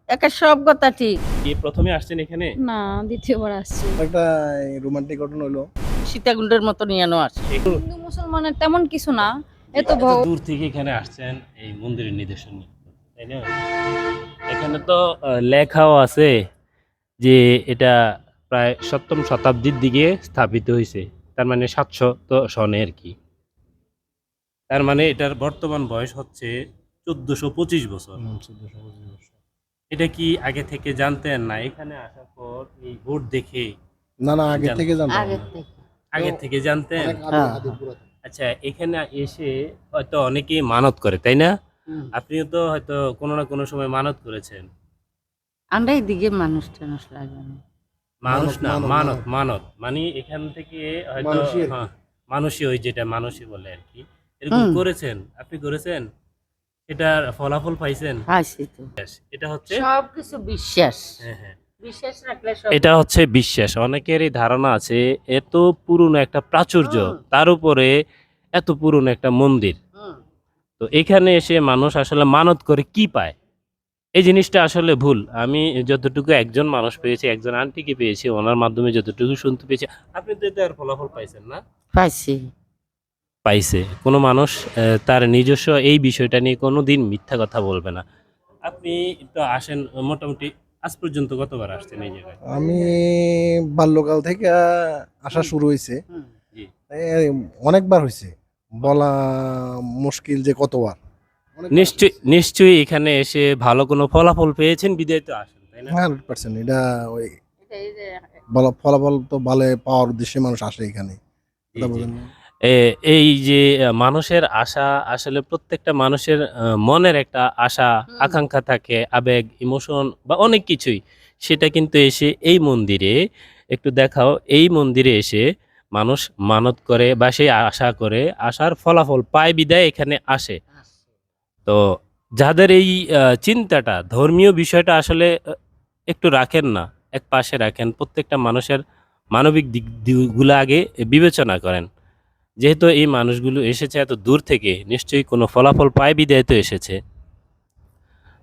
একা সব কথা ঠিক। কি প্রথমে আসছেন এখানে? না, দ্বিতীয়বার আসছি। একটা রোমান্টিক ঘটনা হলো। সীতাকুণ্ডের মতো নিয়ানো আসছে। একটু হিন্দু মুসলমানের তেমন কিছু না। এত এত দূর থেকে এখানে আসছেন এই মন্দিরের নিদর্শন নিতে, তাই না? এখানে তো লেখাও আছে যে এটা প্রায় ৭ম শতাব্দীর দিকে স্থাপিত হয়েছে। তার মানে ৭০০ সনে আর কি। তার মানে এটার বর্তমান বয়স হচ্ছে ১৪২৫ বছর। ১৪২৫ বছর। এটা কি আগে থেকে জানতেন না এখানে আসার পর এই বোর্ড দেখে না না, আগে জানতেন? থেকে জানতাম আগের আমরা। থেকে। আগে থেকে জানতেন? অনেক হ্যাঁ, আদি পুরাতন। আচ্ছা, এখানে এসে হয়তো অনেকেই মানত করে, তাই না? হুম। আপনিও তো হয়তো কোনো না কোনো সময় মানত করেছেন। আমরা এদিকে মানুষ টানুষ লাগে না। মানুষ না, মানত, মানত মানত মানে এখান থেকে হয়তো মানুষই আর কি। হ্যাঁ, মানুষই ওই যেটা মানুষই বলে আর কি। এরকম হুম। করেছেন, আপনি করেছেন? এটার ফলাফল পাইছেন? পাইছি তো। এটা হচ্ছে সবকিছু বিশ্বাস। হ্যাঁ, হ্যাঁ। বিশ্বাস রাখলে সব। এটা হচ্ছে বিশ্বাস। অনেকেরই ধারণা আছে এত পুরনো একটা প্রাচুর্য, হুম। তার উপরে এত পুরনো একটা মন্দির। হুম। তো এখানে এসে মানুষ আসলে মানত করে কি পায়? এই জিনিসটা আসলে ভুল। আমি যতটুকু একজন মানুষ পেয়েছি, একজন আন্টিকে পেয়েছি, ওনার মাধ্যমে যতটুকু শুনতে পেয়েছি, আপনি তো এটার ফলাফল পাইছেন না? পাইছি। পাইছে। কোনো মানুষ তার নিজস্ব এই বিষয়টা নিয়ে কোনোদিন মিথ্যা কথা বলবে না। আপনি তো আসেন মোটামুটি আজ পর্যন্ত কতবার আসছেন এই জায়গায়? আমি বাল্যকাল থেকে আসা শুরু হয়েছে। হুম। জি। অনেকবার হয়েছে, বলা মুশকিল যে কতবার। অনেকবার নিশ্চয়ই এখানে এসে ভালো কোনো ফলাফল পেয়েছেন বিধায় তো আসেন, তাই না? 100% এটা ওই এই যে ফলাফল তো ভালো পাওয়ার উদ্দেশ্যে মানুষ আসে এখানে। জি, কথা জি। বলেন না? এই যে মানুষের আশা আসলে প্রত্যেকটা মানুষের মনের একটা আশা, হুম। আকাঙ্ক্ষা থাকে, আবেগ, ইমোশন বা অনেক কিছুই। সেটা কিন্তু এসে এই মন্দিরে একটু দেখাও, এই মন্দিরে এসে মানুষ মানত করে বা সেই আশা করে, আশার ফলাফল পায় বিধায় এখানে আসে। তো যাদের এই চিন্তাটা, ধর্মীয় বিষয়টা আসলে একটু রাখেন না, একপাশে রাখেন। প্রত্যেকটা মানুষের মানবিক দিকগুলো আগে বিবেচনা করেন। যেহেতু এই মানুষগুলো এসেছে এত দূর থেকে, নিশ্চয়ই কোনো ফলাফল পায় বিধায় তো এসেছে।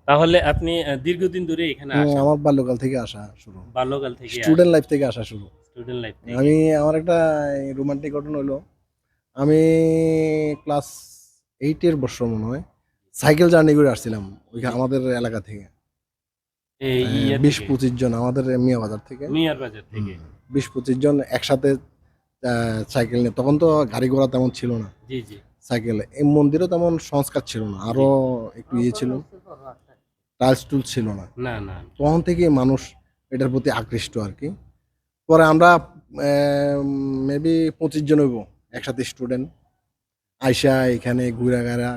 তাহলে আপনি দীর্ঘদিন ধরে এখানে আসেন? আমার বাল্যকাল থেকে আসা শুরু, বাল্যকাল থেকে স্টুডেন্ট লাইফ থেকে আসা শুরু। স্টুডেন্ট লাইফ থেকে? আমার একটা রোমান্টিক ঘটনা হলো। আমি ক্লাস 8-এর বছর মনে হয় সাইকেল জার্নি করে আসছিলাম আমাদের এলাকা থেকে। এই ইয়ে 20-25 জন আমাদের মিয়া বাজার থেকে। মিয়ার বাজার থেকে? 20-25 জন একসাথে সাইকেল নিয়ে, তখন তো গাড়ি ঘোড়া তেমন ছিল না। জি, জি। সাইকেল এই মন্দিরও তেমন সংস্কার ছিল না, আরো একটু ছিল, টাইলস টুল ছিল না। না, না। তখন থেকে মানুষ এটার প্রতি আকৃষ্ট আর কি। পরে আমরা মেবি 25 জন হইব একসাথে স্টুডেন্ট আইসা এখানে ঘুরা গাড়া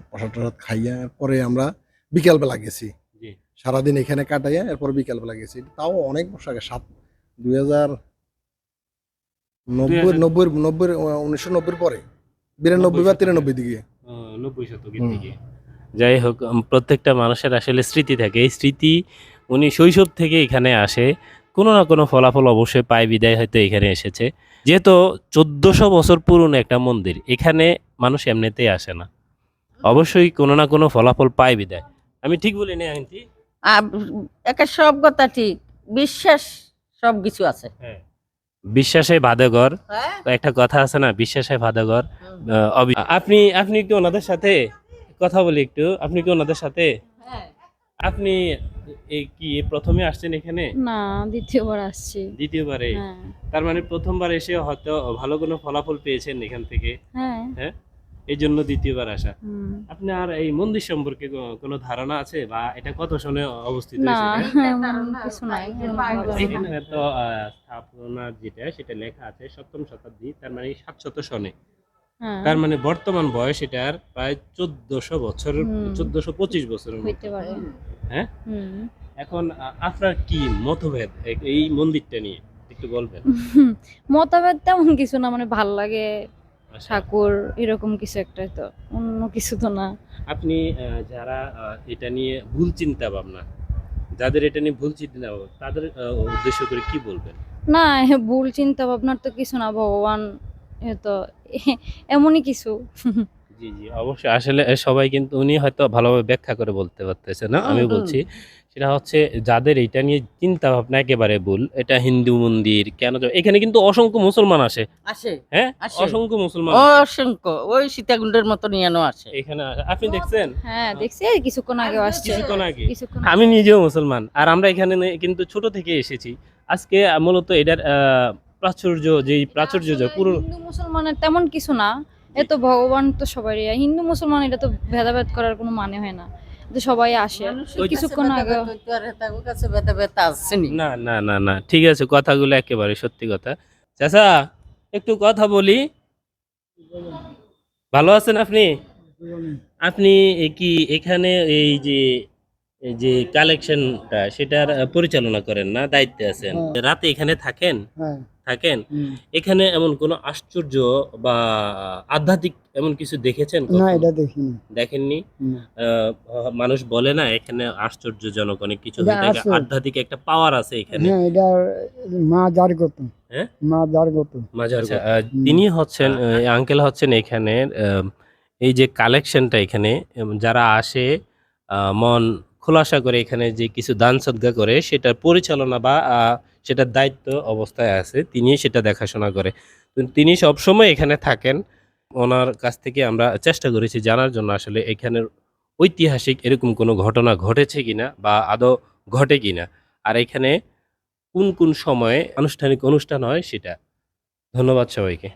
প্রসাদ টসাদ খাইয়া পরে আমরা বিকালবেলা গেছি। জি। সারাদিন এখানে কাটাইয়া এরপর বিকালবেলা গেছি। তাও অনেক বছর আগে 2090 1990 পরে 92 বা 93 দিকে। 90 শতকের হুম। দিকে। যাই হোক, প্রত্যেকটা মানুষের আসলে স্মৃতি থাকে। এই স্মৃতি উনি শৈশব থেকে এখানে আসে। কোনো না কোনো ফলাফল অবশ্যই পায় বিধায় হয়তো এখানে এসেছে। যেহেতু ১৪০০ বছর পুরনো একটা মন্দির, এখানে মানুষ এমনিতেই আসে না। অবশ্যই কোনো না কোনো ফলাফল পায় বিধায়। আমি ঠিক বলি না আন্টি? একা সব কথা ঠিক। বিশ্বাস সবকিছু আছে। হ্যাঁ। বিশ্বাসে বাঁধে ঘর। হ্যাঁ? তো একটা কথা আছে না, বিশ্বাসে বাঁধে ঘর। হুম। আপনি আপনি কি ওনাদের সাথে কথা বলি একটু? আপনি কি ওনাদের সাথে? হ্যাঁ। আপনি কি প্রথমে আসছেন এখানে? না, দ্বিতীয়বার আসছি। দ্বিতীয়বারে? হ্যাঁ। তার মানে ১ম বার এসে হয়তো ভালো কোনো ফলাফল পেয়েছেন এখান থেকে। হ্যাঁ। হ্যাঁ? এইজন্য দ্বিতীয়বার আসা। হুম। আপনার এই মন্দির সম্পর্কে কোনো ধারণা আছে বা এটা কত সনে অবস্থিত না, হয়েছে? এমন কিছু নাই। এখানে তো স্থাপনার যেটা সেটা লেখা আছে ৭ম শতাব্দী, তার মানে ৭০০ সনে। হ্যাঁ। তার মানে বর্তমান বয়স এটার প্রায় ১৪০০ বছর, হুম। ১৪২৫ বছরের মতো। হইতে পারে। হ্যাঁ? হুম। এখন আপনার কি মতভেদ এই মন্দিরটা নিয়ে একটু বলবেন? মতভেদ তেমন কিছু না, মানে ভাল লাগে আচ্ছা। ঠাকুর এরকম কিছু একটা, তো অন্য কিছু তো না। আপনি যারা এটা নিয়ে ভুল চিন্তা ভাবনা, যাদের এটা নিয়ে ভুল চিন্তা ভাবনা, তাদের উদ্দেশ্য করে কি বলবেন? না, ভুল চিন্তা ভাবনার তো কিছু না, ভগবান এ তো এমনই কিছু। জি, জি জি অবশ্যই আসলে সবাই কিন্তু উনি হয়তো ভালোভাবে ব্যাখ্যা করে বলতে পারতেছে না, আমি বলছি সেটা হচ্ছে যাদের এটা নিয়ে চিন্তা ভাবনা একেবারে ভুল, এটা হিন্দু মন্দির কেন এখানে কিন্তু অসংখ্য মুসলমান আসে, আসে হ্যাঁ আসে। অসংখ্য মুসলমান আসে। অসংখ্য ওই সীতাকুণ্ডের মতো নিয়ানো আসে। এখানে আপনি দেখছেন হ্যাঁ দেখছি এই কিছুক্ষণ আগে আসছে কিছুক্ষণ আগে। কিছুক্ষণ আমি নিজেও মুসলমান, আর আমরা এখানে কিন্তু ছোট থেকে এসেছি। আজকে মূলত এটার প্রাচুর্য, যেই প্রাচুর্য আসলে পুরো হিন্দু মুসলমানের তেমন কিছু না, এ তো ভগবান তো সবারই, হিন্দু মুসলমান এটা তো ভেদাভেদ করার কোনো মানে হয় না, যে সবাই আসে। মানুষের কিছুক্ষণ কাছে আগে ভেদাভেদ হইতো আর হেতাগো কাছে ভেদাভেদ আসেনি। না না না না ঠিক আছে, কথাগুলো একেবারে সত্যি কথা। চাচা একটু কথা বলি, ভালো আছেন আপনি? আপনি কি এখানে এই যে কালেকশনটা সেটার পরিচালনা করেন না, দায়িত্বে আছেন? রাতে এখানে থাকেন? হ্যাঁ থাকেন। এখানে এমন কোনো আশ্চর্য বা আধ্যাত্মিক এমন কিছু দেখেছেন না কখনো? এটা দেখিনি দেখেননি? না। মানুষ বলে না এখানে আশ্চর্যজনক অনেক কিছু এটা হয়ে থাকে, আছে। আধ্যাত্মিক একটা পাওয়ার আছে এখানে। হ্যাঁ এটা মা জার কত হ্যাঁ? মা জার কত মাজার তিনি হচ্ছেন আঙ্কেল হচ্ছেন এখানে এই যে কালেকশনটা এখানে যারা আসে মন খোলাসা করে এখানে যে কিছু দান সদকা করে সেটার পরিচালনা বা সেটার দায়িত্ব অবস্থায় আছে, তিনি সেটা দেখাশোনা করে। তো তিনি সবসময় এখানে থাকেন। ওনার কাছ থেকে আমরা চেষ্টা করেছি জানার জন্য আসলে এখানের ঐতিহাসিক এরকম কোনো ঘটনা ঘটেছে কিনা বা আদৌ ঘটে কিনা, আর এখানে কোন কোন সময়ে আনুষ্ঠানিক অনুষ্ঠান হয় সেটা। ধন্যবাদ সবাইকে।